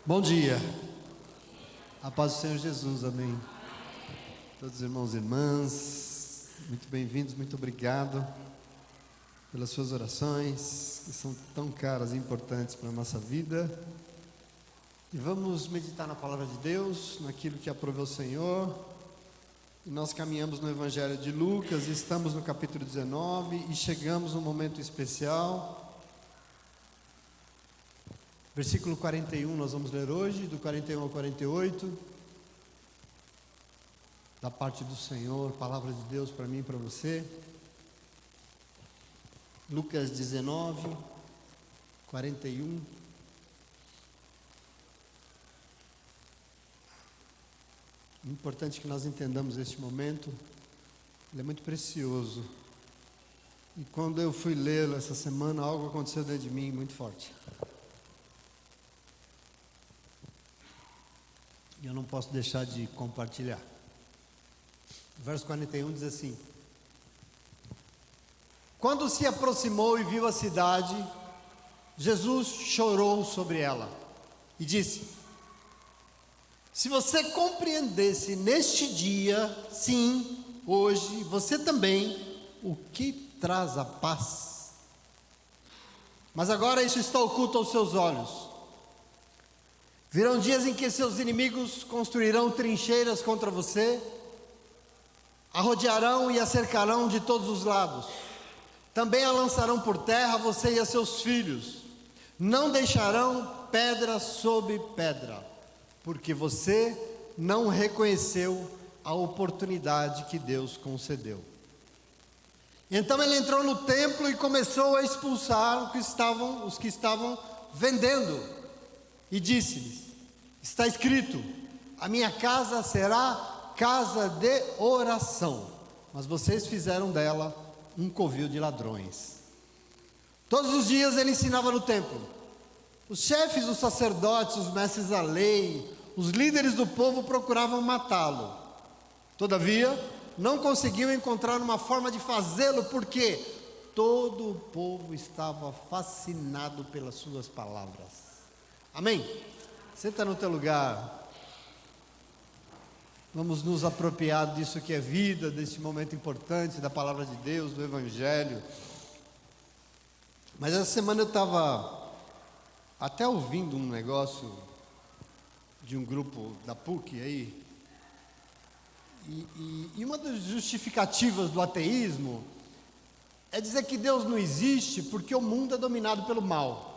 Bom dia, a paz do Senhor Jesus, amém. Todos os irmãos e irmãs, muito bem-vindos, muito obrigado pelas suas orações, que são tão caras e importantes para a nossa vida. E vamos meditar na palavra de Deus, naquilo que aprove o Senhor. E nós caminhamos no Evangelho de Lucas, estamos no capítulo 19 e chegamos num momento especial. Versículo 41 nós vamos ler hoje, do 41 ao 48, da parte do Senhor, palavra de Deus para mim e para você. Lucas 19, 41. É importante que nós entendamos este momento, ele é muito precioso. E quando eu fui lê-lo essa semana, algo aconteceu dentro de mim muito forte. E eu não posso deixar de compartilhar. O verso 41 diz assim: quando se aproximou e viu a cidade, Jesus chorou sobre ela e disse: se você compreendesse neste dia, sim, hoje, você também, o que traz a paz. Mas agora isso está oculto aos seus olhos. Virão dias em que seus inimigos construirão trincheiras contra você, a rodearão e a cercarão de todos os lados. Também a lançarão por terra, você e a seus filhos. Não deixarão pedra sobre pedra, porque você não reconheceu a oportunidade que Deus concedeu. Então ele entrou no templo e começou a expulsar os que estavam vendendo. E disse-lhes: está escrito, a minha casa será casa de oração, mas vocês fizeram dela um covil de ladrões. Todos os dias ele ensinava no templo. Os chefes, os sacerdotes, os mestres da lei, os líderes do povo procuravam matá-lo. Todavia, não conseguiam encontrar uma forma de fazê-lo, porque todo o povo estava fascinado pelas suas palavras. Amém? Senta no teu lugar. Vamos nos apropriar disso que é vida, desse momento importante da palavra de Deus, do Evangelho. Mas essa semana eu estava até ouvindo um negócio de um grupo da PUC aí. E uma das justificativas do ateísmo é dizer que Deus não existe porque o mundo é dominado pelo mal.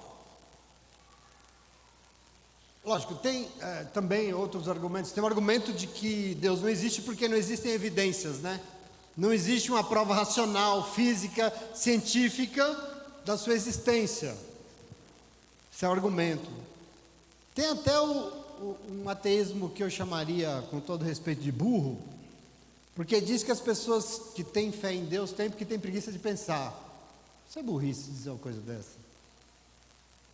Lógico, tem também outros argumentos. Tem um argumento de que Deus não existe porque não existem evidências, né? Não existe uma prova racional, física, científica da sua existência. Esse é o argumento. Tem até um ateísmo que eu chamaria, com todo respeito, de burro, porque diz que as pessoas que têm fé em Deus têm porque têm preguiça de pensar. Isso é burrice dizer uma coisa dessa.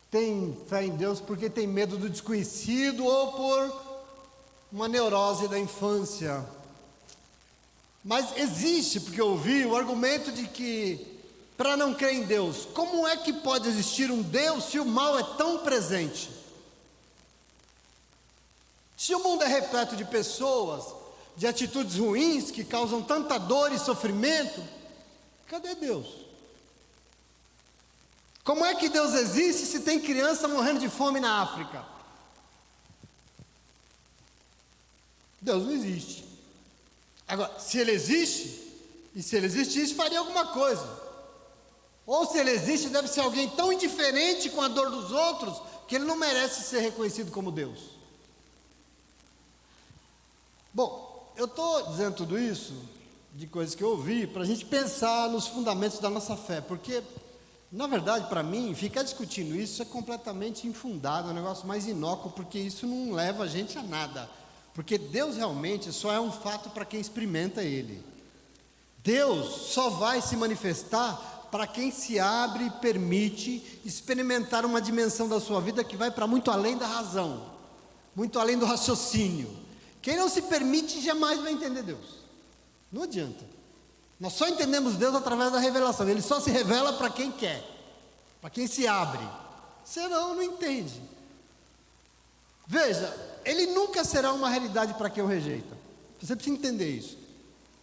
Tem fé em Deus porque tem medo do desconhecido ou por uma neurose da infância. Mas existe, porque eu ouvi o argumento de que, para não crer em Deus, como é que pode existir um Deus se o mal é tão presente? Se o mundo é repleto de pessoas, de atitudes ruins que causam tanta dor e sofrimento, cadê Deus? Como é que Deus existe se tem criança morrendo de fome na África? Deus não existe. Agora, se Ele existe, e se Ele existisse, faria alguma coisa. Ou se Ele existe, deve ser alguém tão indiferente com a dor dos outros, que Ele não merece ser reconhecido como Deus. Bom, eu estou dizendo tudo isso, de coisas que eu ouvi, para a gente pensar nos fundamentos da nossa fé, porque na verdade, para mim, ficar discutindo isso é completamente infundado, é um negócio mais inócuo, porque isso não leva a gente a nada. Porque Deus realmente só é um fato para quem experimenta Ele. Deus só vai se manifestar para quem se abre e permite experimentar uma dimensão da sua vida que vai para muito além da razão, muito além do raciocínio. Quem não se permite jamais vai entender Deus. Não adianta. Nós só entendemos Deus através da revelação. Ele só se revela para quem quer, para quem se abre. Senão não entende. Veja, ele nunca será uma realidade para quem o rejeita. Você precisa entender isso.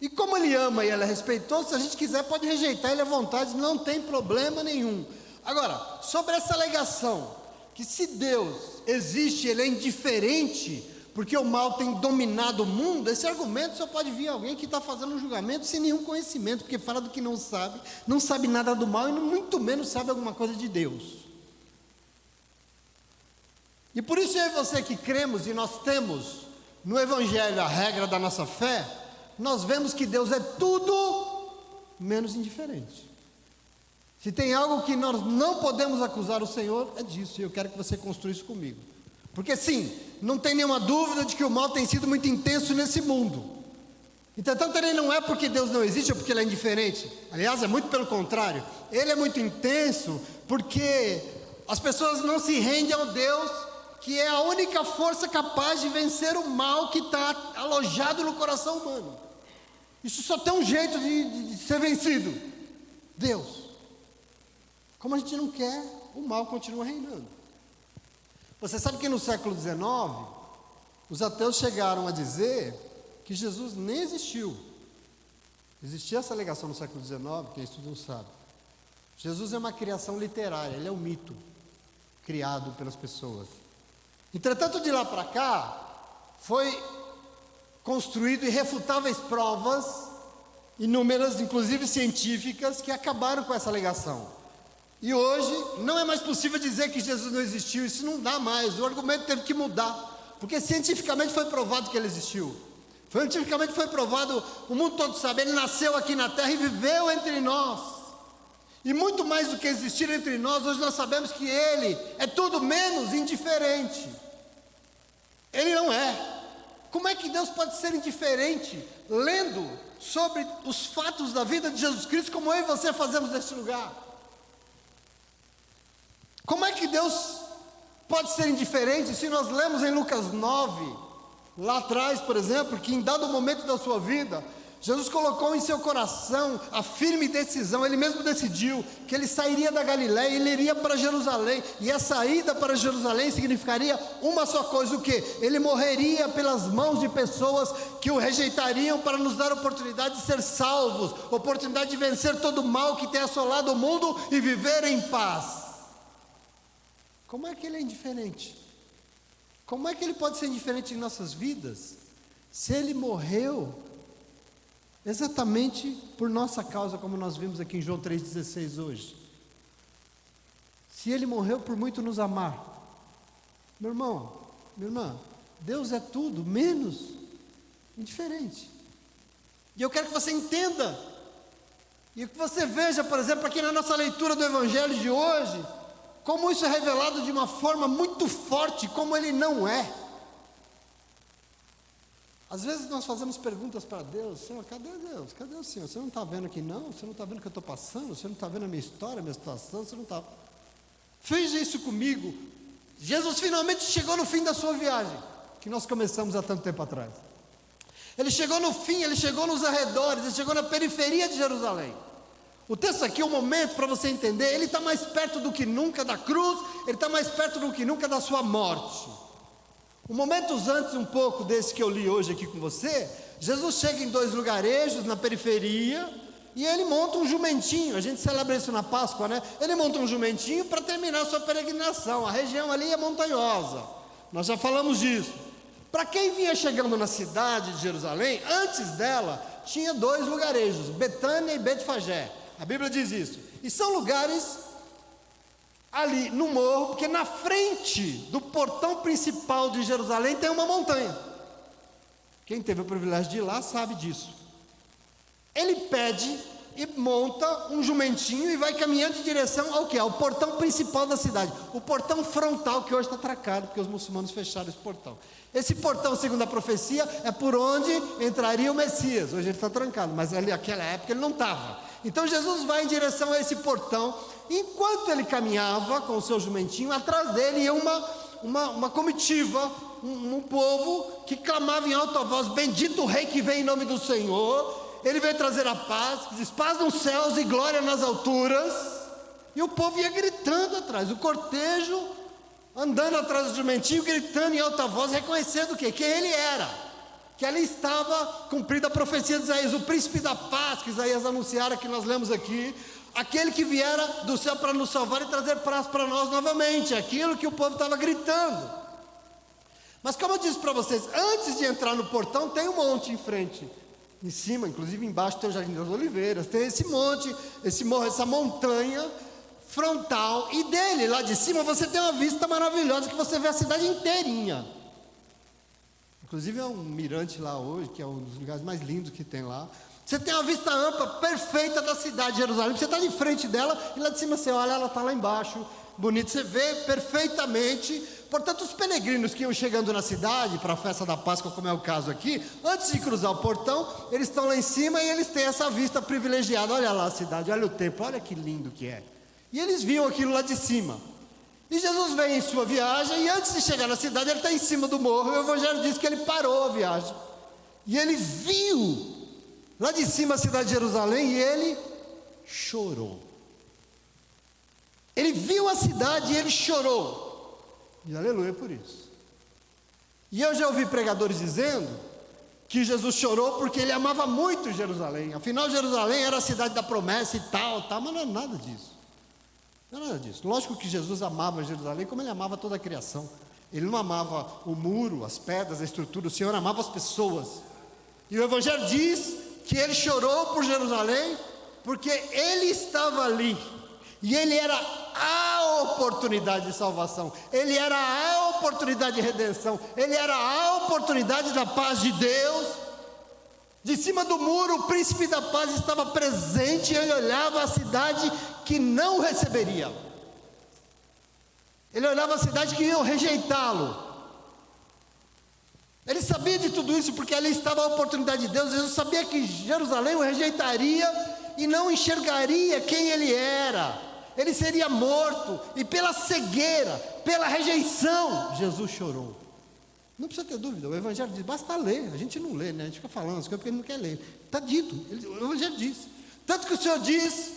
E como ele ama e ele é respeitoso, se a gente quiser pode rejeitar ele à vontade, não tem problema nenhum. Agora, sobre essa alegação, que se Deus existe, ele é indiferente, porque o mal tem dominado o mundo, esse argumento só pode vir alguém que está fazendo um julgamento sem nenhum conhecimento, porque fala do que não sabe nada do mal e muito menos sabe alguma coisa de Deus. E por isso eu e você que cremos e nós temos no Evangelho a regra da nossa fé, nós vemos que Deus é tudo menos indiferente. Se tem algo que nós não podemos acusar o Senhor, é disso, e eu quero que você construa isso comigo. Porque sim, não tem nenhuma dúvida de que o mal tem sido muito intenso nesse mundo. Entretanto, ele não é porque Deus não existe ou porque ele é indiferente. Aliás, é muito pelo contrário. Ele é muito intenso porque as pessoas não se rendem ao Deus que é a única força capaz de vencer o mal que está alojado no coração humano. Isso só tem um jeito de ser vencido: Deus. Como a gente não quer, o mal continua reinando. Você sabe que no século XIX, os ateus chegaram a dizer que Jesus nem existiu. Existia essa alegação no século XIX, quem estuda sabe. Jesus é uma criação literária, ele é um mito criado pelas pessoas. Entretanto, de lá para cá, foi construído irrefutáveis provas, inúmeras, inclusive científicas, que acabaram com essa alegação. E hoje, não é mais possível dizer que Jesus não existiu, isso não dá mais, o argumento teve que mudar, porque cientificamente foi provado que ele existiu. Cientificamente foi provado, o mundo todo sabe, ele nasceu aqui na terra e viveu entre nós. E muito mais do que existir entre nós, hoje nós sabemos que ele é tudo menos indiferente. Ele não é. Como é que Deus pode ser indiferente lendo sobre os fatos da vida de Jesus Cristo, como eu e você fazemos neste lugar? Como é que Deus pode ser indiferente se nós lemos em Lucas 9, lá atrás, por exemplo, que em dado momento da sua vida, Jesus colocou em seu coração a firme decisão, ele mesmo decidiu que ele sairia da Galiléia, ele iria para Jerusalém, e a saída para Jerusalém significaria uma só coisa: o quê? Ele morreria pelas mãos de pessoas que o rejeitariam para nos dar a oportunidade de ser salvos, oportunidade de vencer todo o mal que tem assolado o mundo e viver em paz. Como é que ele é indiferente? Como é que ele pode ser indiferente em nossas vidas, se ele morreu exatamente por nossa causa, como nós vimos aqui em João 3,16 hoje? Se ele morreu por muito nos amar. Meu irmão, minha irmã, Deus é tudo menos indiferente. E eu quero que você entenda, e que você veja, por exemplo, aqui na nossa leitura do Evangelho de hoje, como isso é revelado de uma forma muito forte, como ele não é. Às vezes nós fazemos perguntas para Deus: Senhor, cadê Deus? Cadê o Senhor? Você não está vendo aqui não? Você não está vendo o que eu estou passando? Você não está vendo a minha história, a minha situação? Você não está... Fez isso comigo. Jesus finalmente chegou no fim da sua viagem, que nós começamos há tanto tempo atrás. Ele chegou no fim, ele chegou nos arredores, ele chegou na periferia de Jerusalém. O texto aqui é um momento para você entender, ele está mais perto do que nunca da cruz, ele está mais perto do que nunca da sua morte. Momentos antes um pouco desse que eu li hoje aqui com você, Jesus chega em 2 lugarejos na periferia e ele monta um jumentinho. A gente celebra isso na Páscoa, né? Ele monta um jumentinho para terminar a sua peregrinação. A região ali é montanhosa, nós já falamos disso. Para quem vinha chegando na cidade de Jerusalém, antes dela tinha 2 lugarejos, Betânia e Betfagé. A Bíblia diz isso. E são lugares ali no morro, porque na frente do portão principal de Jerusalém tem uma montanha. Quem teve o privilégio de ir lá sabe disso. Ele pede e monta um jumentinho e vai caminhando em direção ao quê? Ao portão principal da cidade, o portão frontal, que hoje está trancado, porque os muçulmanos fecharam esse portão. Esse portão, segundo a profecia, é por onde entraria o Messias. Hoje ele está trancado, mas ali, naquela época ele não estava. Então Jesus vai em direção a esse portão. Enquanto ele caminhava com o seu jumentinho, atrás dele ia uma comitiva, um povo que clamava em alta voz: bendito o rei que vem em nome do Senhor. Ele veio trazer a paz, diz paz nos céus e glória nas alturas. E o povo ia gritando atrás, o cortejo andando atrás do jumentinho, gritando em alta voz, reconhecendo o quê? Quem ele era. Que ali estava cumprida a profecia de Isaías, o príncipe da paz, que Isaías anunciara, que nós lemos aqui, aquele que viera do céu para nos salvar e trazer paz para nós novamente, aquilo que o povo estava gritando. Mas como eu disse para vocês, antes de entrar no portão, tem um monte em frente, em cima, inclusive embaixo tem o Jardim das Oliveiras, tem esse monte, esse morro, essa montanha frontal, e dele, lá de cima, você tem uma vista maravilhosa, que você vê a cidade inteirinha. Inclusive é um mirante lá hoje, que é um dos lugares mais lindos que tem lá. Você tem uma vista ampla, perfeita da cidade de Jerusalém. Você está de frente dela e lá de cima você olha, ela está lá embaixo, bonito, você vê perfeitamente. Portanto, os peregrinos que iam chegando na cidade para a festa da Páscoa, como é o caso aqui, antes de cruzar o portão, eles estão lá em cima e eles têm essa vista privilegiada. Olha lá a cidade, olha o templo, olha que lindo que é. E eles viam aquilo lá de cima. E Jesus vem em sua viagem, e antes de chegar na cidade, ele está em cima do morro, e o Evangelho diz que ele parou a viagem, e ele viu, lá de cima a cidade de Jerusalém, e ele chorou. Ele viu a cidade e ele chorou, e aleluia por isso. E eu já ouvi pregadores dizendo, que Jesus chorou porque ele amava muito Jerusalém, afinal Jerusalém era a cidade da promessa e tal, mas não é nada disso. Não é nada disso. Lógico que Jesus amava Jerusalém como ele amava toda a criação. Ele não amava o muro, as pedras, a estrutura. O Senhor amava as pessoas. E o Evangelho diz que ele chorou por Jerusalém porque ele estava ali. E ele era a oportunidade de salvação. Ele era a oportunidade de redenção. Ele era a oportunidade da paz de Deus. De cima do muro, o príncipe da paz estava presente e ele olhava a cidade que não o receberia. Ele olhava a cidade que iam rejeitá-lo. Ele sabia de tudo isso porque ali estava a oportunidade de Deus. Jesus sabia que Jerusalém o rejeitaria e não enxergaria quem ele era. Ele seria morto e pela cegueira, pela rejeição, Jesus chorou. Não precisa ter dúvida, o Evangelho diz, basta ler, a gente não lê, né? A gente fica falando as coisas porque ele não quer ler. Está dito, o Evangelho diz. Tanto que o Senhor diz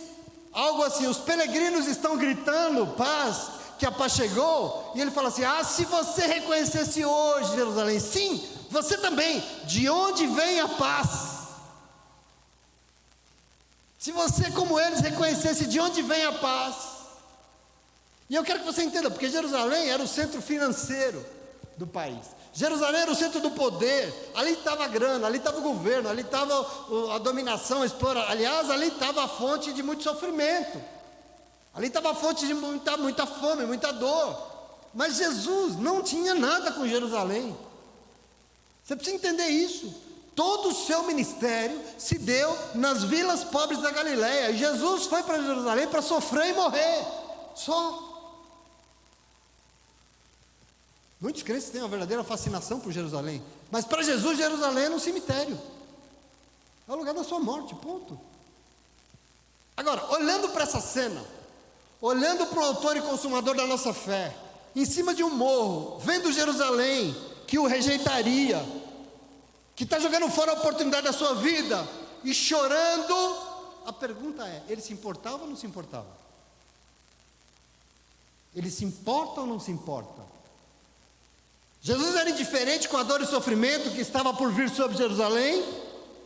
algo assim, os peregrinos estão gritando, paz, que a paz chegou, e ele fala assim, se você reconhecesse hoje Jerusalém, sim, você também, de onde vem a paz? Se você como eles reconhecesse de onde vem a paz, e eu quero que você entenda, porque Jerusalém era o centro financeiro do país, Jerusalém era o centro do poder, ali estava a grana, ali estava o governo, ali estava a dominação, a exploração, aliás, ali estava a fonte de muito sofrimento, ali estava a fonte de muita fome, muita dor, mas Jesus não tinha nada com Jerusalém, você precisa entender isso, todo o seu ministério se deu nas vilas pobres da Galileia, e Jesus foi para Jerusalém para sofrer e morrer, só. Muitos crentes têm uma verdadeira fascinação por Jerusalém, mas para Jesus, Jerusalém era um cemitério, é o lugar da sua morte, ponto. Agora, olhando para essa cena, olhando para o autor e consumador da nossa fé, em cima de um morro, vendo Jerusalém, que o rejeitaria, que está jogando fora a oportunidade da sua vida, e chorando, a pergunta é, ele se importava ou não se importava? Ele se importa ou não se importa? Jesus era indiferente com a dor e sofrimento que estava por vir sobre Jerusalém?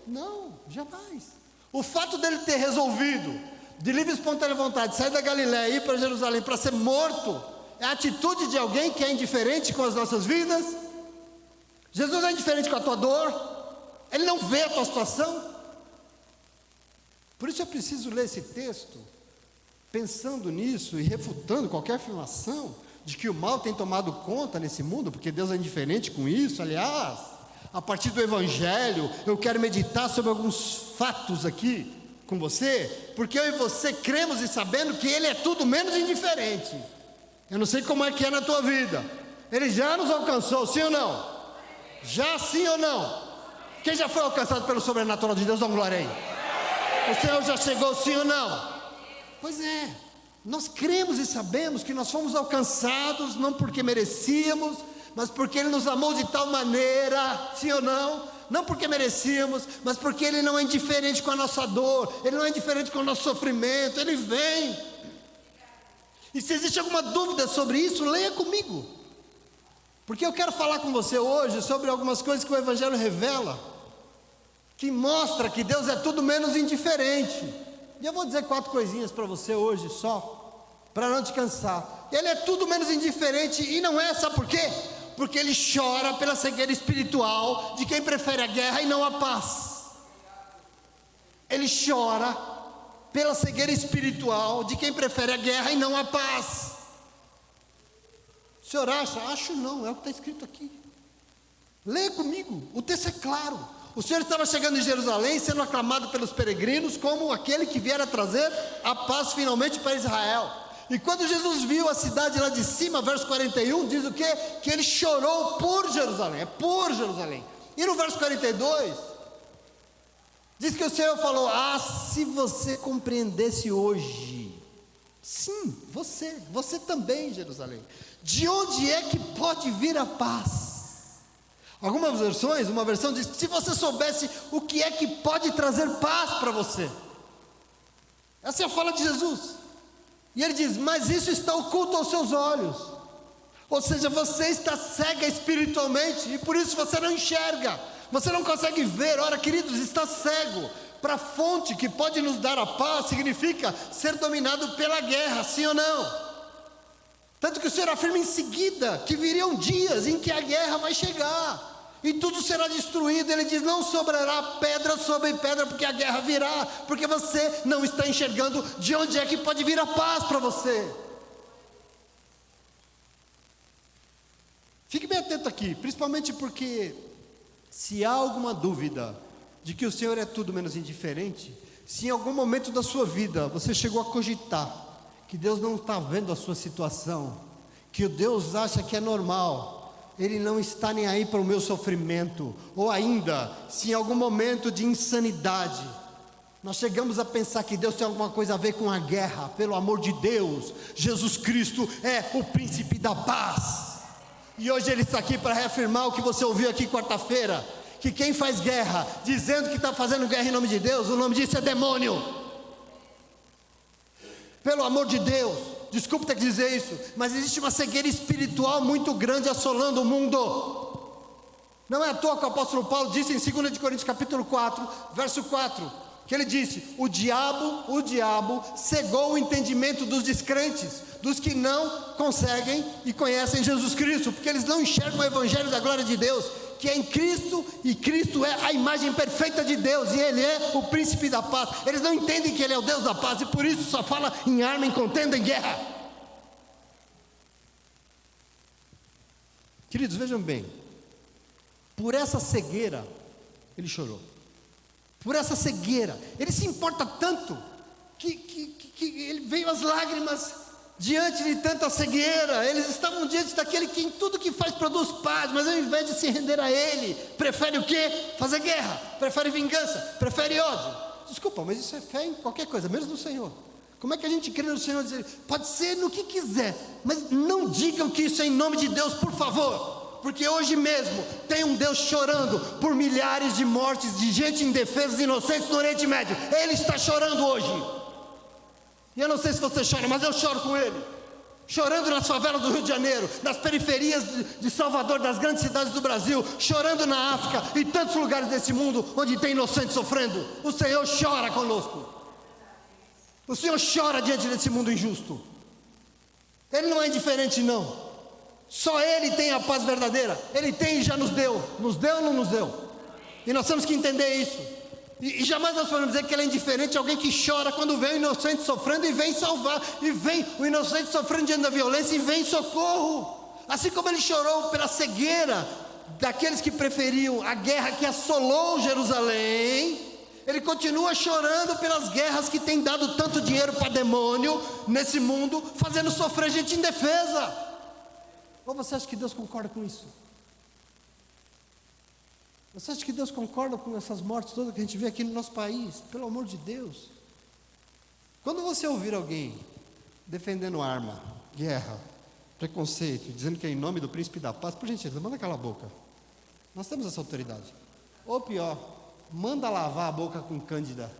Não, jamais. O fato dele ter resolvido, de livre e espontânea vontade, sair da Galiléia e ir para Jerusalém para ser morto, é a atitude de alguém que é indiferente com as nossas vidas? Jesus é indiferente com a tua dor? Ele não vê a tua situação? Por isso eu preciso ler esse texto, pensando nisso e refutando qualquer afirmação de que o mal tem tomado conta nesse mundo, porque Deus é indiferente com isso. Aliás, a partir do Evangelho, eu quero meditar sobre alguns fatos aqui com você, porque eu e você cremos e sabendo que Ele é tudo menos indiferente. Eu não sei como é que é na tua vida, Ele já nos alcançou, sim ou não? Já sim ou não? Quem já foi alcançado pelo sobrenatural de Deus, dá uma glória aí. O Senhor já chegou, sim ou não? Pois é. Nós cremos e sabemos que nós fomos alcançados não porque merecíamos, mas porque Ele nos amou de tal maneira, sim ou não? Não porque merecíamos, mas porque Ele não é indiferente com a nossa dor, Ele não é indiferente com o nosso sofrimento, Ele vem. E se existe alguma dúvida sobre isso, leia comigo. Porque eu quero falar com você hoje sobre algumas coisas que o Evangelho revela, que mostra que Deus é tudo menos indiferente. E eu vou dizer 4 coisinhas para você hoje só, para não te cansar. Ele é tudo menos indiferente e não é, sabe por quê? Porque ele chora pela cegueira espiritual de quem prefere a guerra e não a paz. Ele chora pela cegueira espiritual de quem prefere a guerra e não a paz. O senhor acha? Acho não, é o que está escrito aqui. Leia comigo, o texto é claro. O Senhor estava chegando em Jerusalém, sendo aclamado pelos peregrinos como aquele que viera trazer a paz finalmente para Israel. E quando Jesus viu a cidade lá de cima, verso 41, diz o quê? Que ele chorou por Jerusalém, é por Jerusalém. E no verso 42, diz que o Senhor falou: ah, se você compreendesse hoje, sim, você também, Jerusalém, de onde é que pode vir a paz? Algumas versões, uma versão diz: se você soubesse o que é que pode trazer paz para você. Essa é a fala de Jesus. E ele diz: mas isso está oculto aos seus olhos. Ou seja, você está cega espiritualmente e por isso você não enxerga. Você não consegue ver. Ora, queridos, está cego para a fonte que pode nos dar a paz. Significa ser dominado pela guerra, sim ou não? Tanto que o Senhor afirma em seguida que viriam dias em que a guerra vai chegar e tudo será destruído. Ele diz: não sobrará pedra sobre pedra, porque a guerra virá, porque você não está enxergando de onde é que pode vir a paz para você. Fique bem atento aqui, principalmente porque se há alguma dúvida de que o Senhor é tudo menos indiferente, se em algum momento da sua vida você chegou a cogitar que Deus não está vendo a sua situação, que o Deus acha que é normal, Ele não está nem aí para o meu sofrimento, ou ainda, se em algum momento de insanidade, nós chegamos a pensar que Deus tem alguma coisa a ver com a guerra, pelo amor de Deus, Jesus Cristo é o príncipe da paz, e hoje Ele está aqui para reafirmar o que você ouviu aqui quarta-feira, que quem faz guerra, dizendo que está fazendo guerra em nome de Deus, o nome disso é demônio. Pelo amor de Deus, desculpe ter que dizer isso, mas existe uma cegueira espiritual muito grande assolando o mundo. Não é à toa que o apóstolo Paulo disse em 2 Coríntios capítulo 4, verso 4, que ele disse: o diabo cegou o entendimento dos descrentes, dos que não conseguem e conhecem Jesus Cristo, porque eles não enxergam o evangelho da glória de Deus, que é em Cristo, e Cristo é a imagem perfeita de Deus, e Ele é o príncipe da paz. Eles não entendem que Ele é o Deus da paz, e por isso só fala em arma, em contenda, em guerra. Queridos, vejam bem, por essa cegueira Ele chorou, por essa cegueira, Ele se importa tanto, que Ele veio às lágrimas, diante de tanta cegueira. Eles estavam diante daquele que em tudo que faz produz paz, mas ao invés de se render a Ele, prefere o quê? Fazer guerra, prefere vingança, prefere ódio. Desculpa, mas isso é fé em qualquer coisa, menos no Senhor. Como é que a gente crê no Senhor? Dizer, pode ser no que quiser, mas não digam que isso é em nome de Deus, por favor, porque hoje mesmo tem um Deus chorando por milhares de mortes de gente indefesa e inocentes no Oriente Médio. Ele está chorando hoje. E eu não sei se você chora, mas eu choro com ele. Chorando nas favelas do Rio de Janeiro, nas periferias de Salvador, das grandes cidades do Brasil, chorando na África e tantos lugares desse mundo onde tem inocentes sofrendo. O Senhor chora conosco. O Senhor chora diante desse mundo injusto. Ele não é indiferente, não. Só Ele tem a paz verdadeira. Ele tem e já nos deu. Nos deu ou não nos deu? E nós temos que entender isso. E jamais nós podemos dizer que Ele é indiferente a alguém que chora quando vê o inocente sofrendo e vem salvar, e vem o inocente sofrendo diante da violência e vem em socorro. Assim como Ele chorou pela cegueira daqueles que preferiam a guerra que assolou Jerusalém, Ele continua chorando pelas guerras que têm dado tanto dinheiro para demônio nesse mundo, fazendo sofrer gente indefesa. Ou você acha que Deus concorda com isso? Você acha que Deus concorda com essas mortes todas que a gente vê aqui no nosso país? Pelo amor de Deus. Quando você ouvir alguém defendendo arma, guerra, preconceito, dizendo que é em nome do príncipe da paz, por gentileza, manda calar a boca. Nós temos essa autoridade. Ou pior, manda lavar a boca com Cândida,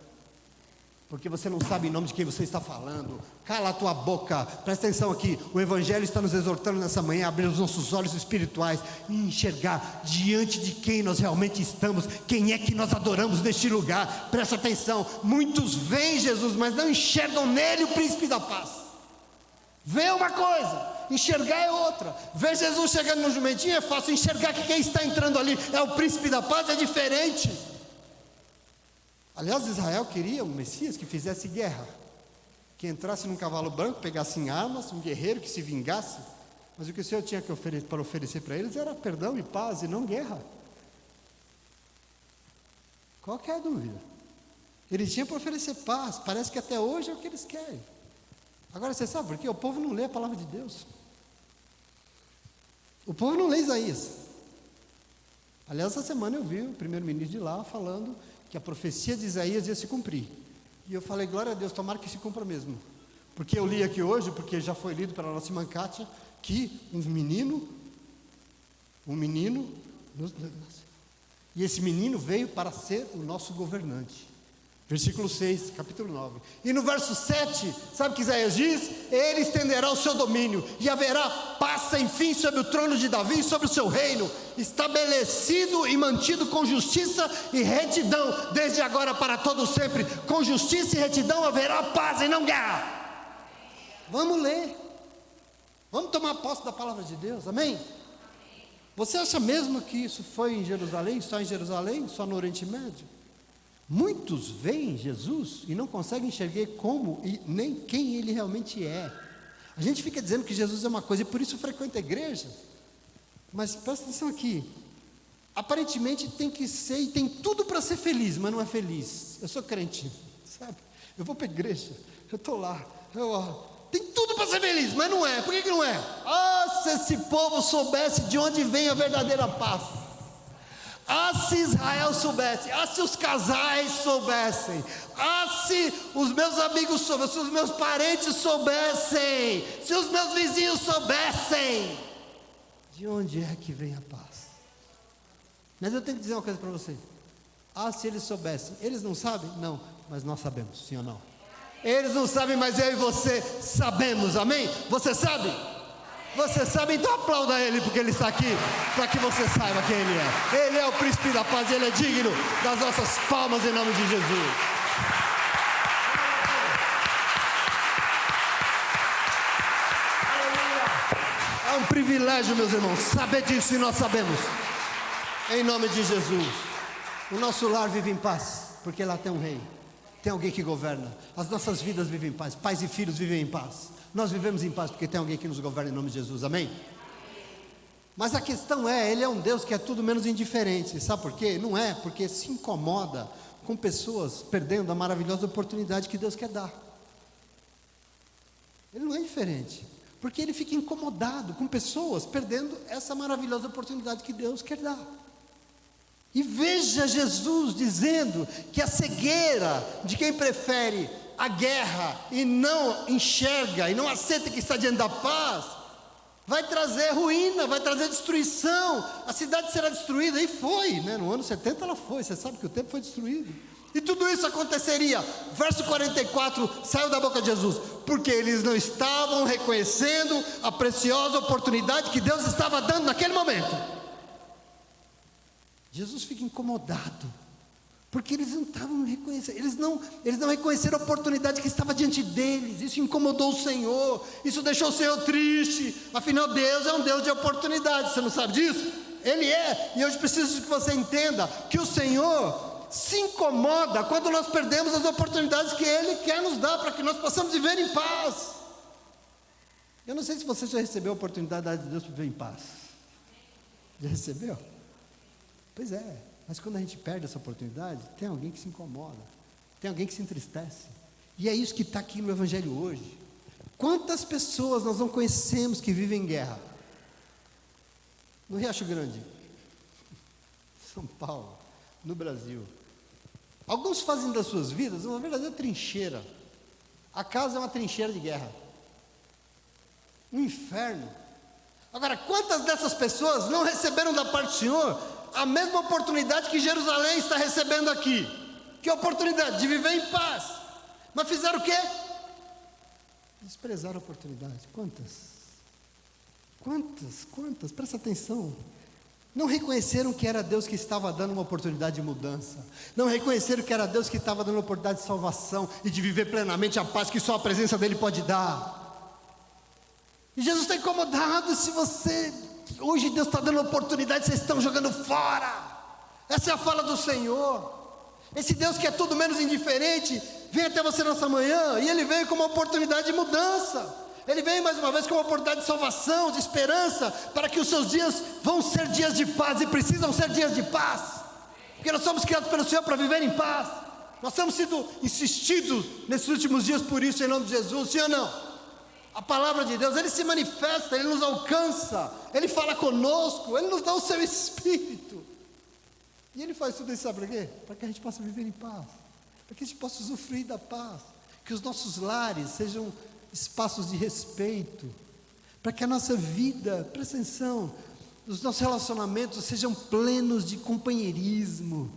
porque você não sabe em nome de quem você está falando. Cala a tua boca, presta atenção aqui. O Evangelho está nos exortando nessa manhã a abrir os nossos olhos espirituais e enxergar diante de quem nós realmente estamos, quem é que nós adoramos neste lugar. Presta atenção, muitos veem Jesus, mas não enxergam nele o príncipe da paz. Vê uma coisa, enxergar é outra. Ver Jesus chegando no jumentinho é fácil, enxergar que quem está entrando ali é o príncipe da paz é diferente. Aliás, Israel queria um Messias que fizesse guerra, que entrasse num cavalo branco, pegasse em armas, um guerreiro que se vingasse. Mas o que o Senhor tinha que oferecer para eles era perdão e paz, e não guerra. Qual que é a dúvida? Ele tinha para oferecer paz, parece que até hoje é o que eles querem. Agora você sabe por quê? O povo não lê a palavra de Deus. O povo não lê Isaías. Aliás, essa semana eu vi o primeiro-ministro de lá falando que a profecia de Isaías ia se cumprir. E eu falei, glória a Deus, tomara que se cumpra mesmo. Porque eu li aqui hoje, porque já foi lido pela nossa irmã Kátia, que um menino, e esse menino veio para ser o nosso governante. Versículo 6, capítulo 9. E no verso 7, sabe o que Isaías diz? Ele estenderá o seu domínio, e haverá paz sem fim sobre o trono de Davi e sobre o seu reino, estabelecido e mantido com justiça e retidão, desde agora para todo sempre. Com justiça e retidão haverá paz e não guerra. Vamos ler, vamos tomar posse da palavra de Deus, amém? Você acha mesmo que isso foi em Jerusalém, só no Oriente Médio? Muitos veem Jesus e não conseguem enxergar como e nem quem ele realmente é. A gente fica dizendo que Jesus é uma coisa e por isso frequenta a igreja. Mas presta atenção aqui. Aparentemente tem que ser e tem tudo para ser feliz, mas não é feliz. Eu sou crente, sabe? Eu vou para a igreja, eu estou lá, eu oro. Tem tudo para ser feliz, mas não é. Por que não é? Ah, se esse povo soubesse de onde vem a verdadeira paz. Ah, se Israel soubesse, ah, se os casais soubessem, ah, se os meus amigos soubessem, se os meus parentes soubessem, se os meus vizinhos soubessem, de onde é que vem a paz? Mas eu tenho que dizer uma coisa para você. Ah, se eles soubessem, eles não sabem? Não, mas nós sabemos, sim ou não? Eles não sabem, mas eu e você sabemos, amém? Você sabe? Você sabe, então aplauda Ele, porque Ele está aqui, para que você saiba quem Ele é. Ele é o príncipe da paz, Ele é digno das nossas palmas em nome de Jesus. É um privilégio, meus irmãos, saber disso, e nós sabemos. Em nome de Jesus. O nosso lar vive em paz, porque lá tem um rei, tem alguém que governa. As nossas vidas vivem em paz, pais e filhos vivem em paz. Nós vivemos em paz porque tem alguém que nos governa em nome de Jesus, amém? Mas a questão é, Ele é um Deus que é tudo menos indiferente, sabe por quê? Não é, porque se incomoda com pessoas perdendo a maravilhosa oportunidade que Deus quer dar. Ele não é indiferente, porque Ele fica incomodado com pessoas perdendo essa maravilhosa oportunidade que Deus quer dar. E veja Jesus dizendo que a cegueira de quem prefere a guerra e não enxerga e não aceita que está diante da paz, vai trazer ruína, vai trazer destruição. A cidade será destruída, e foi, né? No ano 70 ela foi, você sabe que o tempo foi destruído. E tudo isso aconteceria, verso 44, saiu da boca de Jesus, porque eles não estavam reconhecendo a preciosa oportunidade que Deus estava dando naquele momento. Jesus fica incomodado, porque eles não estavam reconhecendo, eles não reconheceram a oportunidade que estava diante deles. Isso incomodou o Senhor, isso deixou o Senhor triste. Afinal, Deus é um Deus de oportunidades, você não sabe disso? Ele é, e hoje preciso que você entenda que o Senhor se incomoda quando nós perdemos as oportunidades que Ele quer nos dar, para que nós possamos viver em paz. Eu não sei se você já recebeu a oportunidade de Deus para viver em paz. Já recebeu? Pois é, mas quando a gente perde essa oportunidade, tem alguém que se incomoda, tem alguém que se entristece. E é isso que está aqui no Evangelho hoje. Quantas pessoas nós não conhecemos que vivem em guerra? No Riacho Grande, São Paulo, no Brasil. Alguns fazem das suas vidas uma verdadeira trincheira. A casa é uma trincheira de guerra, um inferno. Agora, quantas dessas pessoas não receberam da parte do Senhor a mesma oportunidade que Jerusalém está recebendo aqui? Que oportunidade? De viver em paz. Mas fizeram o quê? Desprezaram a oportunidade. Quantas? Presta atenção. Não reconheceram que era Deus que estava dando uma oportunidade de mudança. Não reconheceram que era Deus que estava dando uma oportunidade de salvação e de viver plenamente a paz que só a presença dEle pode dar. E Jesus está incomodado se você... Hoje Deus está dando oportunidade, vocês estão jogando fora. Essa é a fala do Senhor. Esse Deus que é tudo menos indiferente, vem até você nessa manhã, e Ele veio com uma oportunidade de mudança. Ele veio mais uma vez com uma oportunidade de salvação, de esperança, para que os seus dias vão ser dias de paz, e precisam ser dias de paz, porque nós somos criados pelo Senhor para viver em paz. Nós temos sido insistidos nesses últimos dias por isso, em nome de Jesus, sim ou não? A palavra de Deus, Ele se manifesta, Ele nos alcança, Ele fala conosco, Ele nos dá o seu Espírito. E Ele faz tudo isso, sabe para quê? Para que a gente possa viver em paz, para que a gente possa usufruir da paz, que os nossos lares sejam espaços de respeito, para que a nossa vida, presta atenção, os nossos relacionamentos sejam plenos de companheirismo,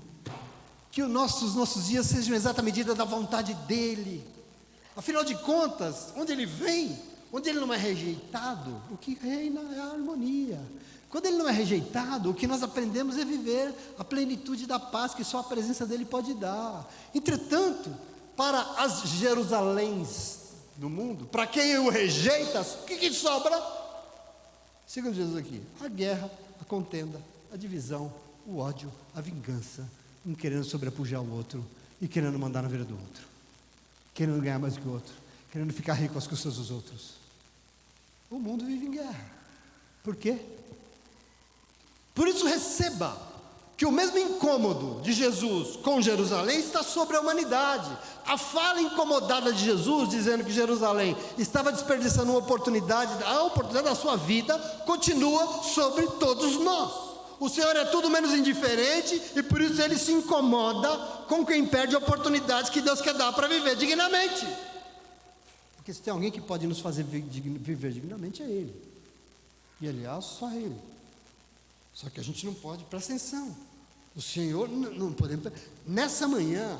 que os nossos dias sejam exata medida da vontade dEle. Afinal de contas, onde Ele vem, onde Ele não é rejeitado, o que reina é a harmonia. Quando Ele não é rejeitado, o que nós aprendemos é viver a plenitude da paz que só a presença dEle pode dar. Entretanto, para as Jerusaléns do mundo, para quem o rejeita, o que sobra? Segundo Jesus aqui, a guerra, a contenda, a divisão, o ódio, a vingança, um querendo sobrepujar o outro e querendo mandar na vida do outro, querendo ganhar mais que o outro, querendo ficar rico às custas dos outros. O mundo vive em guerra. Por quê? Por isso receba que o mesmo incômodo de Jesus com Jerusalém está sobre a humanidade. A fala incomodada de Jesus, dizendo que Jerusalém estava desperdiçando uma oportunidade, a oportunidade da sua vida, continua sobre todos nós. O Senhor é tudo menos indiferente, e por isso Ele se incomoda com quem perde oportunidades que Deus quer dar para viver dignamente. Porque se tem alguém que pode nos fazer viver dignamente, é Ele. E aliás, só Ele. Só que a gente não pode, presta atenção. O Senhor, não podemos. Nessa manhã,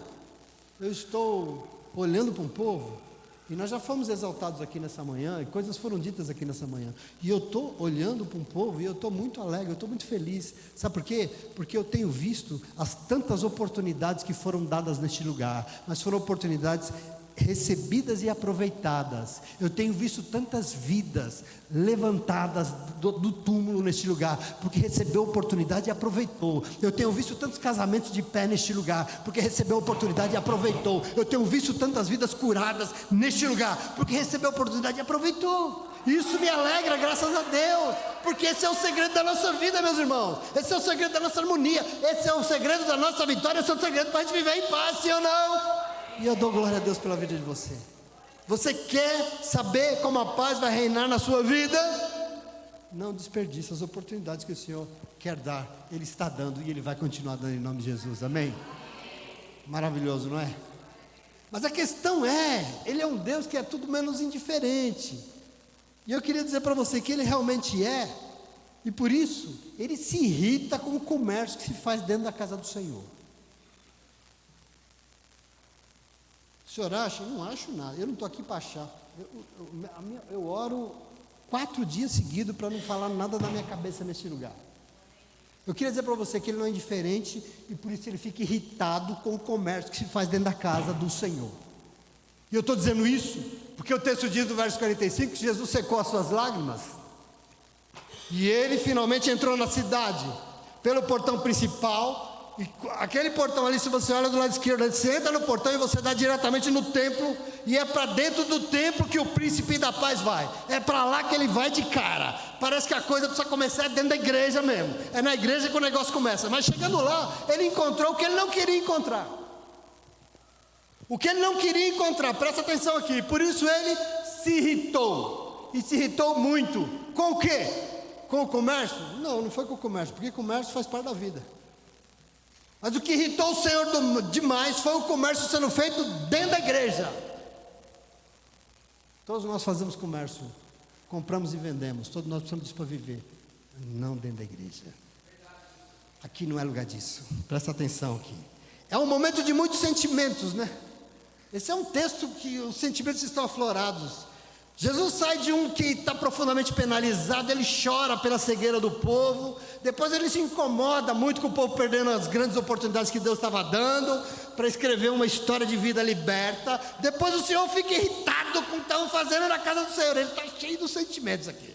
eu estou olhando para um povo, e nós já fomos exaltados aqui nessa manhã, e coisas foram ditas aqui nessa manhã. E eu estou olhando para um povo, e eu estou muito alegre, eu estou muito feliz. Sabe por quê? Porque eu tenho visto as tantas oportunidades que foram dadas neste lugar, mas foram oportunidades recebidas e aproveitadas. Eu tenho visto tantas vidas levantadas do túmulo neste lugar, porque recebeu a oportunidade e aproveitou. Eu tenho visto tantos casamentos de pé neste lugar, porque recebeu a oportunidade e aproveitou. Eu tenho visto tantas vidas curadas neste lugar, porque recebeu a oportunidade e aproveitou. Isso me alegra, graças a Deus, porque esse é o segredo da nossa vida, meus irmãos. Esse é o segredo da nossa harmonia, esse é o segredo da nossa vitória, esse é o segredo para a gente viver em paz, sim ou não? E eu dou glória a Deus pela vida de você. Você quer saber como a paz vai reinar na sua vida? Não desperdice as oportunidades que o Senhor quer dar. Ele está dando e Ele vai continuar dando em nome de Jesus, amém? Maravilhoso, não é? Mas a questão é, Ele é um Deus que é tudo menos indiferente. E eu queria dizer para você que Ele realmente é, e por isso Ele se irrita com o comércio que se faz dentro da casa do Senhor. O senhor acha? Eu não acho nada, eu não estou aqui para achar. Eu oro 4 dias seguidos para não falar nada da minha cabeça nesse lugar. Eu queria dizer para você que Ele não é indiferente, e por isso Ele fica irritado com o comércio que se faz dentro da casa do Senhor. E eu estou dizendo isso porque o texto diz no verso 45 que Jesus secou as suas lágrimas, e Ele finalmente entrou na cidade pelo portão principal. E aquele portão ali, se você olha do lado esquerdo, você entra no portão e você dá diretamente no templo, e é para dentro do templo que o príncipe da paz vai. É para lá que ele vai de cara. Parece que a coisa precisa começar dentro da igreja mesmo. É na igreja que o negócio começa. Mas chegando lá, ele encontrou o que ele não queria encontrar. O que ele não queria encontrar, presta atenção aqui. Por isso ele se irritou. E se irritou muito. Com o quê? Com o comércio? Não, não foi com o comércio, porque comércio faz parte da vida. Mas o que irritou o Senhor demais foi o comércio sendo feito dentro da igreja. Todos nós fazemos comércio, compramos e vendemos, todos nós precisamos disso para viver, não dentro da igreja. Aqui não é lugar disso, presta atenção aqui. É um momento de muitos sentimentos, né? Esse é um texto que os sentimentos estão aflorados. Jesus sai de um que está profundamente penalizado, ele chora pela cegueira do povo, depois ele se incomoda muito com o povo perdendo as grandes oportunidades que Deus estava dando, para escrever uma história de vida liberta. Depois o Senhor fica irritado com o que estavam fazendo na casa do Senhor, ele está cheio dos sentimentos aqui.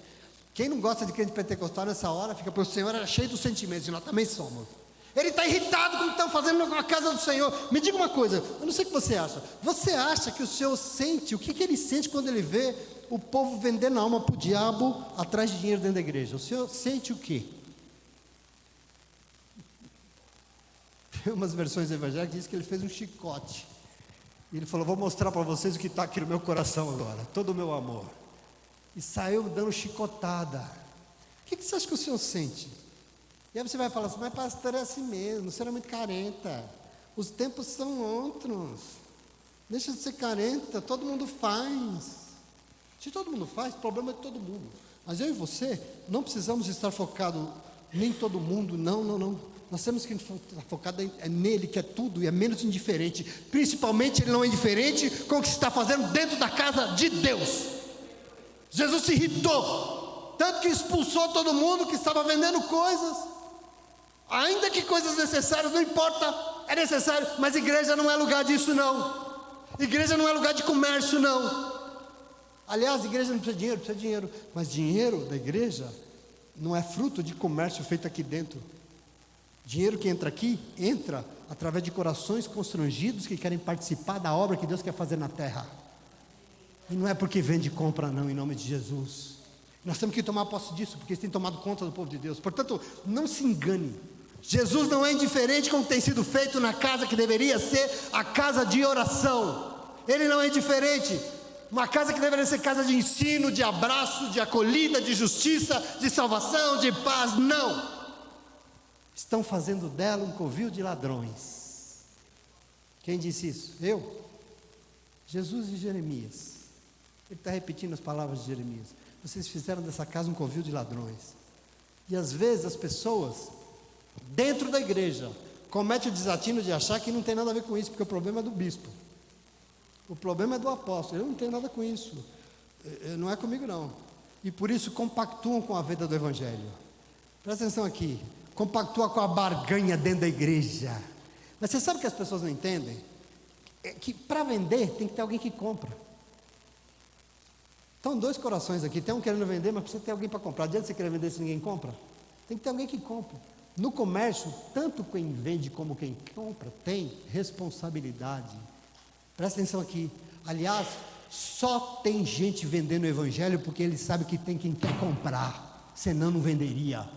Quem não gosta de crente pentecostal nessa hora, fica, porque o Senhor era cheio dos sentimentos, e nós também somos. Ele está irritado com o que estão fazendo na casa do Senhor. Me diga uma coisa, eu não sei o que você acha. Você acha que o Senhor sente, o que ele sente quando ele vê o povo vendendo a alma para o diabo atrás de dinheiro dentro da igreja? O Senhor sente o quê? Tem umas versões evangélicas que diz que ele fez um chicote. E ele falou, vou mostrar para vocês o que está aqui no meu coração agora, todo o meu amor. E saiu dando chicotada. O que você acha que o Senhor sente? E aí você vai falar assim, mas pastor, é assim mesmo, você é muito carenta, os tempos são outros, deixa de ser carenta, todo mundo faz. Se todo mundo faz, o problema é de todo mundo. Mas eu e você não precisamos estar focados nem todo mundo, não. Nós temos que estar focados nele, que é tudo e é menos indiferente. Principalmente ele não é indiferente com o que se está fazendo dentro da casa de Deus. Jesus se irritou, tanto que expulsou todo mundo que estava vendendo coisas. Ainda que coisas necessárias, não importa, é necessário, mas igreja não é lugar disso não. Igreja não é lugar de comércio não. Aliás, a igreja não precisa de dinheiro, mas dinheiro da igreja não é fruto de comércio feito aqui dentro. Dinheiro que entra aqui, entra através de corações constrangidos que querem participar da obra que Deus quer fazer na terra. E não é porque vende e compra não, em nome de Jesus. Nós temos que tomar posse disso, porque eles têm tomado conta do povo de Deus. Portanto, não se engane. Jesus não é indiferente com o que tem sido feito na casa que deveria ser a casa de oração. Ele não é indiferente. Uma casa que deveria ser casa de ensino, de abraço, de acolhida, de justiça, de salvação, de paz. Não. Estão fazendo dela um covil de ladrões. Quem disse isso? Eu? Jesus e Jeremias. Ele está repetindo as palavras de Jeremias. Vocês fizeram dessa casa um covil de ladrões. E às vezes as pessoas dentro da igreja cometem o desatino de achar que não tem nada a ver com isso, porque o problema é do bispo, o problema é do apóstolo. Eu não tenho nada com isso, não é comigo não. E por isso compactuam com a venda do evangelho. Presta atenção aqui, compactua com a barganha dentro da igreja. Mas você sabe o que as pessoas não entendem? É que para vender tem que ter alguém que compra. Estão dois corações aqui, tem um querendo vender, mas precisa ter alguém para comprar. Adianta você querer vender se ninguém compra? Tem que ter alguém que compra. No comércio, tanto quem vende como quem compra tem responsabilidade. Presta atenção aqui. Aliás, só tem gente vendendo o evangelho porque ele sabe que tem quem quer comprar, senão não venderia.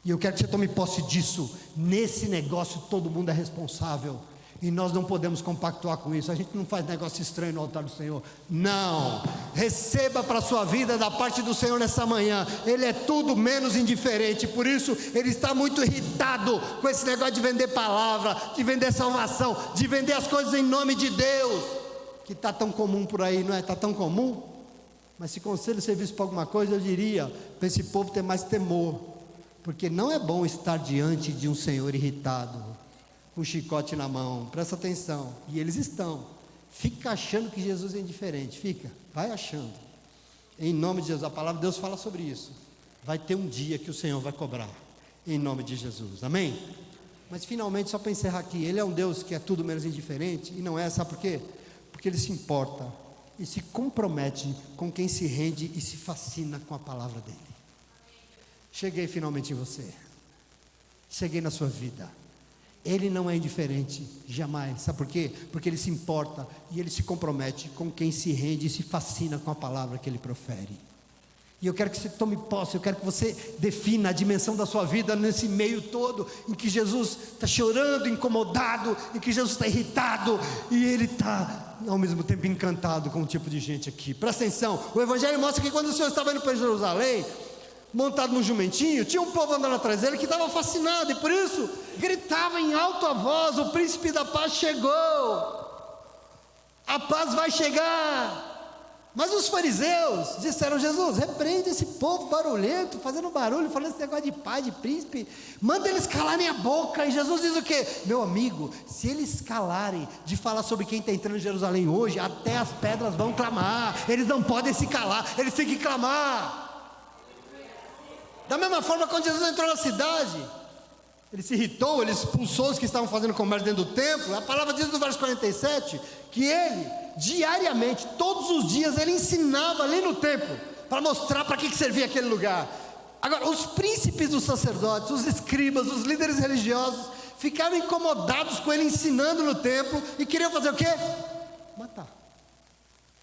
E eu quero que você tome posse disso. Nesse negócio todo mundo é responsável. E nós não podemos compactuar com isso. A gente não faz negócio estranho no altar do Senhor. Não. Receba para a sua vida da parte do Senhor nessa manhã. Ele é tudo menos indiferente. Por isso ele está muito irritado com esse negócio de vender palavra, de vender salvação, de vender as coisas em nome de Deus, que está tão comum por aí, não é? Está tão comum. Mas se conselho servisse para alguma coisa, eu diria para esse povo ter mais temor, porque não é bom estar diante de um Senhor irritado, com um chicote na mão. Presta atenção. E eles estão. Fica achando que Jesus é indiferente. Vai achando. Em nome de Jesus. A palavra de Deus fala sobre isso. Vai ter um dia que o Senhor vai cobrar. Em nome de Jesus. Amém? Mas finalmente, só para encerrar aqui, Ele é um Deus que é tudo menos indiferente. E não é, sabe por quê? Porque Ele se importa e se compromete com quem se rende e se fascina com a palavra dEle. Cheguei finalmente em você. Cheguei na sua vida. Ele não é indiferente, jamais. Sabe por quê? Porque Ele se importa e Ele se compromete com quem se rende e se fascina com a palavra que Ele profere. E eu quero que você tome posse, eu quero que você defina a dimensão da sua vida nesse meio todo, em que Jesus está chorando, incomodado, em que Jesus está irritado, e Ele está ao mesmo tempo encantado com um tipo de gente aqui. Presta atenção, o Evangelho mostra que quando o Senhor estava indo para Jerusalém, montado num jumentinho, tinha um povo andando atrás dele que estava fascinado, e por isso gritava em alta voz: o príncipe da paz chegou, a paz vai chegar. Mas os fariseus disseram: Jesus, repreende esse povo barulhento, fazendo barulho, falando esse negócio de pai, de príncipe, manda eles calarem a boca. E Jesus diz o quê? Meu amigo, se eles calarem de falar sobre quem está entrando em Jerusalém hoje, até as pedras vão clamar. Eles não podem se calar, eles têm que clamar. Da mesma forma, quando Jesus entrou na cidade, ele se irritou, ele expulsou os que estavam fazendo comércio dentro do templo. A palavra diz no verso 47, que ele, diariamente, todos os dias, ele ensinava ali no templo, para mostrar para que servia aquele lugar. Agora, os príncipes dos sacerdotes, os escribas, os líderes religiosos, ficaram incomodados com ele ensinando no templo, e queriam fazer o quê? Matar.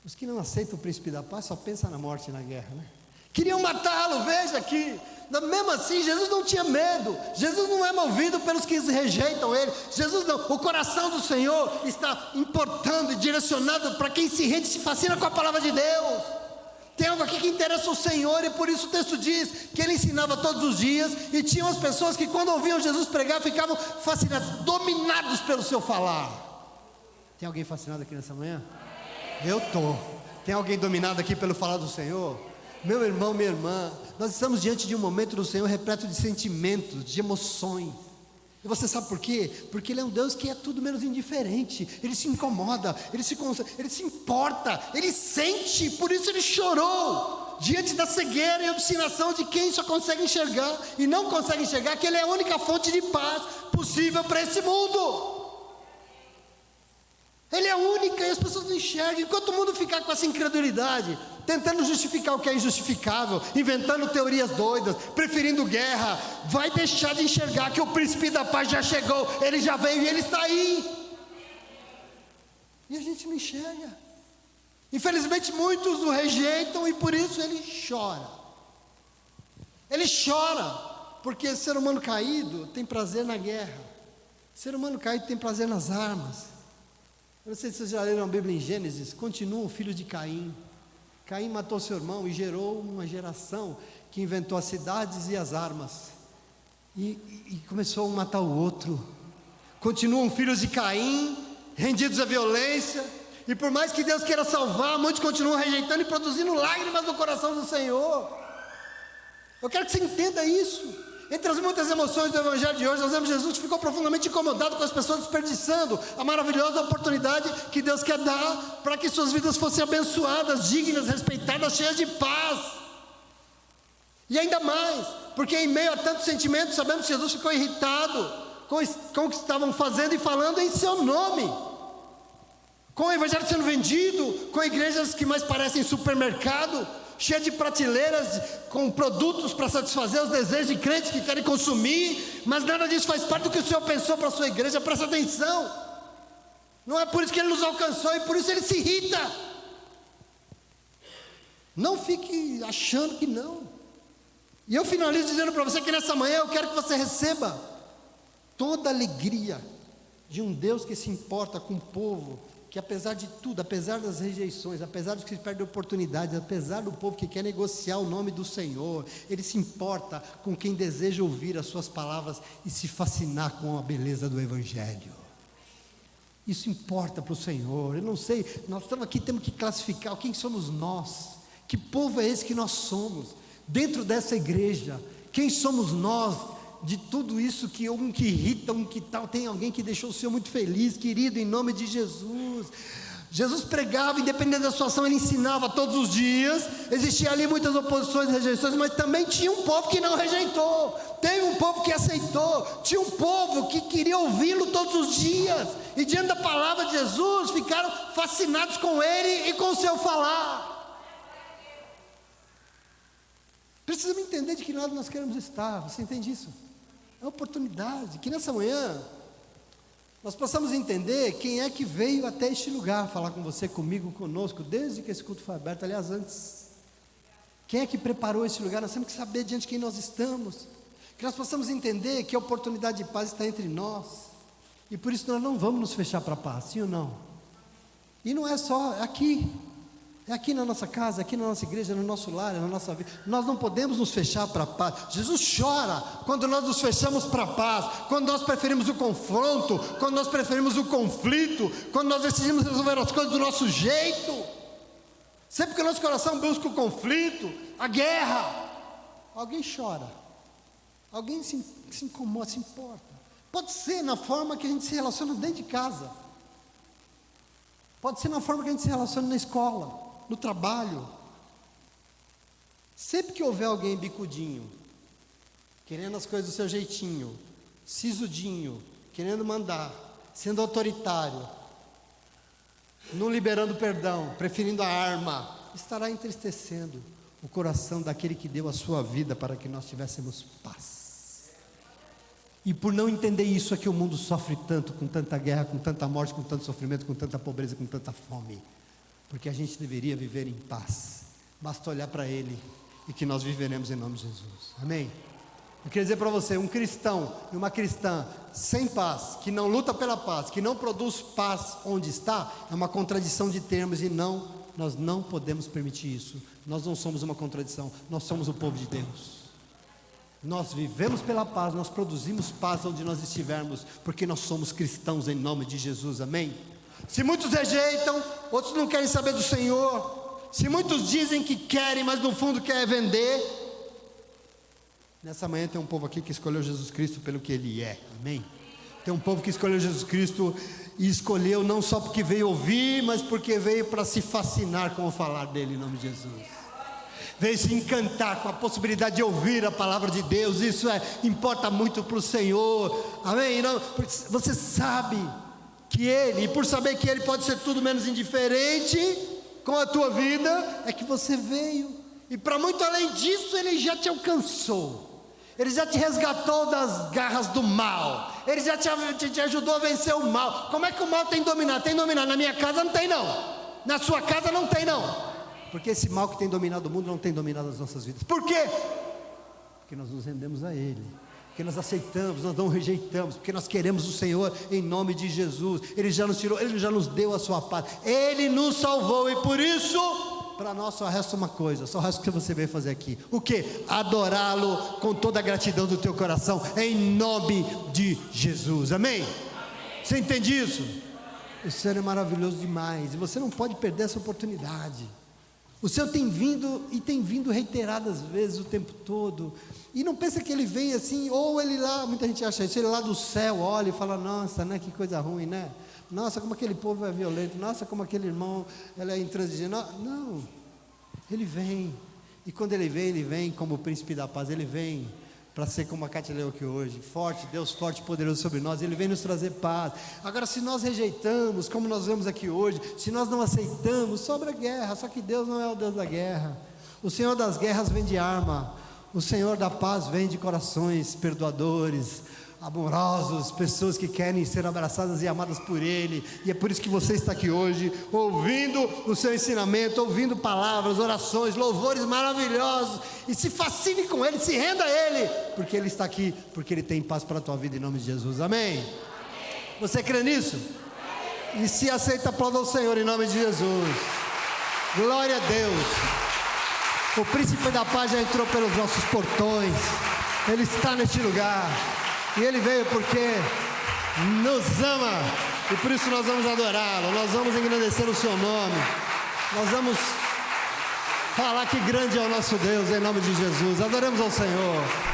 Os que não aceitam o príncipe da paz, só pensam na morte e na guerra, né? Queriam matá-lo, veja aqui. Mesmo assim, Jesus não tinha medo. Jesus não é movido pelos que rejeitam ele. Jesus não, o coração do Senhor está importando e direcionado para quem se rende, se fascina com a palavra de Deus. Tem algo aqui que interessa ao Senhor, e por isso o texto diz que ele ensinava todos os dias, e tinham as pessoas que quando ouviam Jesus pregar, ficavam fascinados, dominados pelo seu falar. Tem alguém fascinado aqui nessa manhã? Eu estou. Tem alguém dominado aqui pelo falar do Senhor? Meu irmão, minha irmã, nós estamos diante de um momento do Senhor repleto de sentimentos, de emoções. E você sabe por quê? Porque Ele é um Deus que é tudo menos indiferente. Ele se incomoda, Ele se importa, Ele sente. Por isso Ele chorou diante da cegueira e obstinação de quem só consegue enxergar e não consegue enxergar que Ele é a única fonte de paz possível para esse mundo. Ele é a única, e as pessoas não enxergam. Enquanto o mundo ficar com essa incredulidade, tentando justificar o que é injustificável, inventando teorias doidas, preferindo guerra, vai deixar de enxergar que o príncipe da paz já chegou, ele já veio e ele está aí. E a gente não enxerga. Infelizmente muitos o rejeitam, e por isso ele chora. Ele chora porque ser humano caído tem prazer na guerra. Ser humano caído tem prazer nas armas. Eu não sei se vocês já leram a Bíblia em Gênesis. Continua o filho de Caim. Caim matou seu irmão e gerou uma geração que inventou as cidades e as armas, e começou a matar o outro. Continuam filhos de Caim, rendidos à violência, e por mais que Deus queira salvar, muitos continuam rejeitando e produzindo lágrimas no coração do Senhor. Eu quero que você entenda isso. Entre as muitas emoções do Evangelho de hoje, nós vemos Jesus que ficou profundamente incomodado com as pessoas desperdiçando a maravilhosa oportunidade que Deus quer dar para que suas vidas fossem abençoadas, dignas, respeitadas, cheias de paz. E ainda mais, porque em meio a tantos sentimentos, sabemos que Jesus ficou irritado com o que estavam fazendo e falando em seu nome, com o Evangelho sendo vendido, com igrejas que mais parecem supermercado, cheia de prateleiras com produtos para satisfazer os desejos de crentes que querem consumir, mas nada disso faz parte do que o Senhor pensou para a sua igreja. Presta atenção, não é por isso que Ele nos alcançou, e por isso Ele se irrita. Não fique achando que não. E eu finalizo dizendo para você que nessa manhã eu quero que você receba toda a alegria de um Deus que se importa com o povo, que apesar de tudo, apesar das rejeições, apesar dos que perdem oportunidades, apesar do povo que quer negociar o nome do Senhor, Ele se importa com quem deseja ouvir as suas palavras e se fascinar com a beleza do Evangelho. Isso importa para o Senhor. Eu não sei, nós estamos aqui, temos que classificar quem somos nós, que povo é esse que nós somos, dentro dessa igreja, quem somos nós, de tudo isso, que um que irrita, um que tal, tem alguém que deixou o Senhor muito feliz, querido, em nome de Jesus. Jesus pregava, independente da situação, Ele ensinava todos os dias. Existia ali muitas oposições e rejeições, mas também tinha um povo que não rejeitou, teve um povo que aceitou, tinha um povo que queria ouvi-lo todos os dias, e diante da palavra de Jesus, ficaram fascinados com Ele e com o seu falar. Precisamos entender de que lado nós queremos estar. Você entende isso? É uma oportunidade, que nessa manhã nós possamos entender quem é que veio até este lugar falar com você, comigo, conosco, desde que esse culto foi aberto, aliás, antes. Quem é que preparou esse lugar? Nós temos que saber diante de quem nós estamos, que nós possamos entender que a oportunidade de paz está entre nós, e por isso nós não vamos nos fechar para a paz, sim ou não? E não é só aqui. É aqui na nossa casa, aqui na nossa igreja, no nosso lar, na nossa vida. Nós não podemos nos fechar para a paz. Jesus chora quando nós nos fechamos para a paz, quando nós preferimos o confronto, quando nós preferimos o conflito, quando nós decidimos resolver as coisas do nosso jeito. Sempre que o nosso coração busca o conflito, a guerra, alguém chora, alguém se incomoda, se importa. Pode ser na forma que a gente se relaciona dentro de casa, pode ser na forma que a gente se relaciona na escola, no trabalho. Sempre que houver alguém bicudinho, querendo as coisas do seu jeitinho, sisudinho, querendo mandar, sendo autoritário, não liberando perdão, preferindo a arma, estará entristecendo o coração daquele que deu a sua vida para que nós tivéssemos paz. E por não entender isso é que o mundo sofre tanto, com tanta guerra, com tanta morte, com tanto sofrimento, com tanta pobreza, com tanta fome. Porque a gente deveria viver em paz. Basta olhar para Ele e que nós viveremos em nome de Jesus. Amém? Eu queria dizer para você, um cristão e uma cristã sem paz, que não luta pela paz, que não produz paz onde está, é uma contradição de termos e nós não podemos permitir isso. Nós não somos uma contradição, nós somos o povo de Deus. Nós vivemos pela paz, nós produzimos paz onde nós estivermos, porque nós somos cristãos em nome de Jesus, amém? Se muitos rejeitam, outros não querem saber do Senhor, se muitos dizem que querem, mas no fundo querem vender, nessa manhã tem um povo aqui que escolheu Jesus Cristo pelo que Ele é, amém? Tem um povo que escolheu Jesus Cristo e escolheu não só porque veio ouvir, mas porque veio para se fascinar com o falar dEle em nome de Jesus. Veio se encantar com a possibilidade de ouvir a palavra de Deus. Isso importa muito para o Senhor, amém? Não, você sabe que Ele, e por saber que Ele pode ser tudo menos indiferente com a tua vida, é que você veio, e para muito além disso Ele já te alcançou, Ele já te resgatou das garras do mal, Ele já te ajudou a vencer o mal. Como é que o mal tem dominado? Tem dominado na minha casa? Não tem não. Na sua casa? Não tem não. Porque esse mal que tem dominado o mundo não tem dominado as nossas vidas. Por quê? Porque nós nos rendemos a Ele, porque nós aceitamos, nós não rejeitamos, porque nós queremos o Senhor em nome de Jesus. Ele já nos tirou, Ele já nos deu a sua paz, Ele nos salvou, e por isso, para nós só resta uma coisa, só resta o que você veio fazer aqui. O que? Adorá-lo com toda a gratidão do teu coração, em nome de Jesus, amém? Você entende isso? O Senhor é maravilhoso demais, e você não pode perder essa oportunidade. O Senhor tem vindo, e tem vindo reiteradas vezes o tempo todo, e não pensa que Ele vem assim, ou Ele lá, muita gente acha isso, Ele lá do céu olha e fala, nossa, né, que coisa ruim, né? Nossa, como aquele povo é violento, nossa, como aquele irmão é intransigente. Não, Ele vem, e quando Ele vem como o príncipe da paz, Ele vem para ser como a Cátia leu aqui hoje, forte, Deus forte e poderoso sobre nós, Ele vem nos trazer paz. Agora, se nós rejeitamos, como nós vemos aqui hoje, se nós não aceitamos, sobra guerra. Só que Deus não é o Deus da guerra. O Senhor das guerras vem de arma, o Senhor da paz vem de corações perdoadores, amorosos, pessoas que querem ser abraçadas e amadas por Ele. E é por isso que você está aqui hoje, ouvindo o seu ensinamento, ouvindo palavras, orações, louvores maravilhosos, e se fascine com Ele, se renda a Ele, porque Ele está aqui, porque Ele tem paz para a tua vida em nome de Jesus, amém? Você crê nisso? E se aceita, aplauda o Senhor em nome de Jesus. Glória a Deus. O príncipe da paz já entrou pelos nossos portões, Ele está neste lugar. E Ele veio porque nos ama, e por isso nós vamos adorá-lo, nós vamos engrandecer o seu nome, nós vamos falar que grande é o nosso Deus, em nome de Jesus. Adoremos ao Senhor.